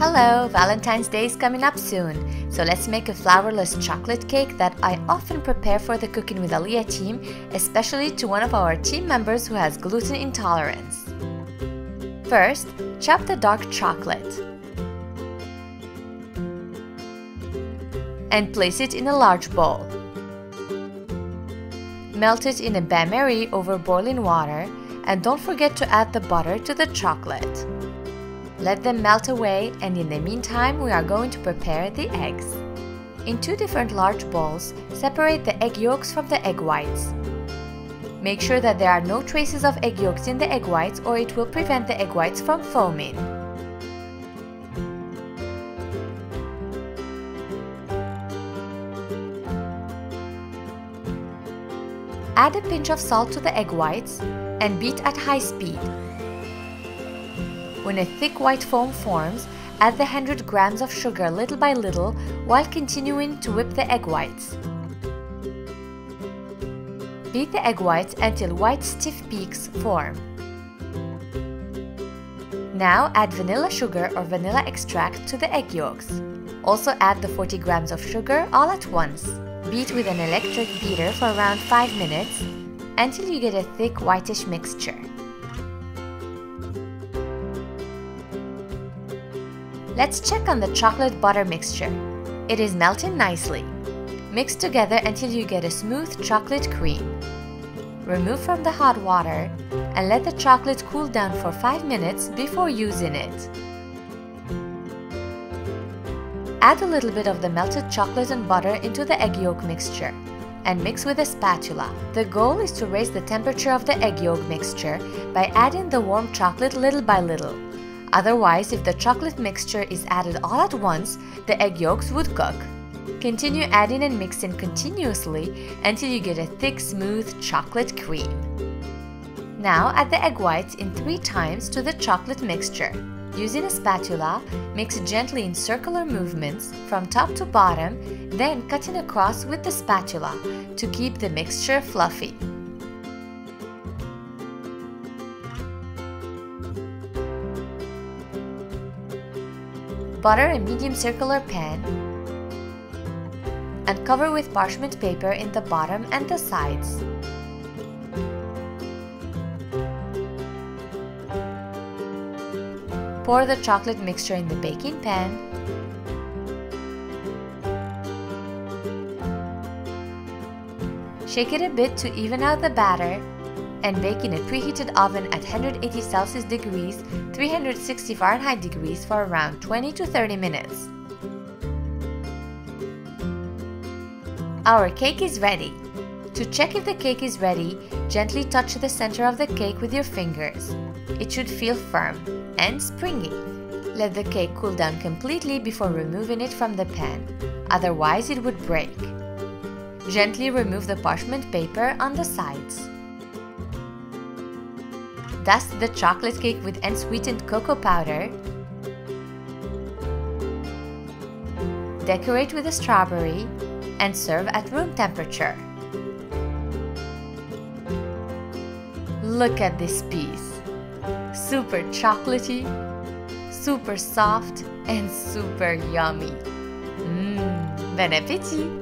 Hello, Valentine's Day is coming up soon, so let's make a flourless chocolate cake that I often prepare for the Cooking with Alia team, especially to one of our team members who has gluten intolerance. First, chop the dark chocolate and place it in a large bowl. Melt it in a bain-marie over boiling water, and don't forget to add the butter to the chocolate. Let them melt away, and in the meantime we are going to prepare the eggs. In two different large bowls, separate the egg yolks from the egg whites. Make sure that there are no traces of egg yolks in the egg whites, or it will prevent the egg whites from foaming. Add a pinch of salt to the egg whites and beat at high speed. When a thick white foam forms, add the 100 grams of sugar little by little while continuing to whip the egg whites. Beat the egg whites until white stiff peaks form. Now add vanilla sugar or vanilla extract to the egg yolks. Also add the 40 grams of sugar all at once. Beat with an electric beater for around 5 minutes until you get a thick whitish mixture. Let's check on the chocolate butter mixture. It is melting nicely. Mix together until you get a smooth chocolate cream. Remove from the hot water and let the chocolate cool down for 5 minutes before using it. Add a little bit of the melted chocolate and butter into the egg yolk mixture and mix with a spatula. The goal is to raise the temperature of the egg yolk mixture by adding the warm chocolate little by little. Otherwise, if the chocolate mixture is added all at once, the egg yolks would cook. Continue adding and mixing continuously until you get a thick, smooth chocolate cream. Now add the egg whites in 3 times to the chocolate mixture. Using a spatula, mix gently in circular movements from top to bottom, then cutting across with the spatula to keep the mixture fluffy. Butter a medium circular pan and cover with parchment paper in the bottom and the sides. Pour the chocolate mixture in the baking pan. Shake it a bit to even out the batter and bake in a preheated oven at 180 Celsius degrees, 360 Fahrenheit degrees for around 20 to 30 minutes. Our cake is ready. To check if the cake is ready, gently touch the center of the cake with your fingers. It should feel firm and springy. Let the cake cool down completely before removing it from the pan, otherwise it would break. Gently remove the parchment paper on the sides. Dust the chocolate cake with unsweetened cocoa powder. Decorate with a strawberry and serve at room temperature. Look at this piece. Super chocolatey, super soft, and super yummy. Bon appétit!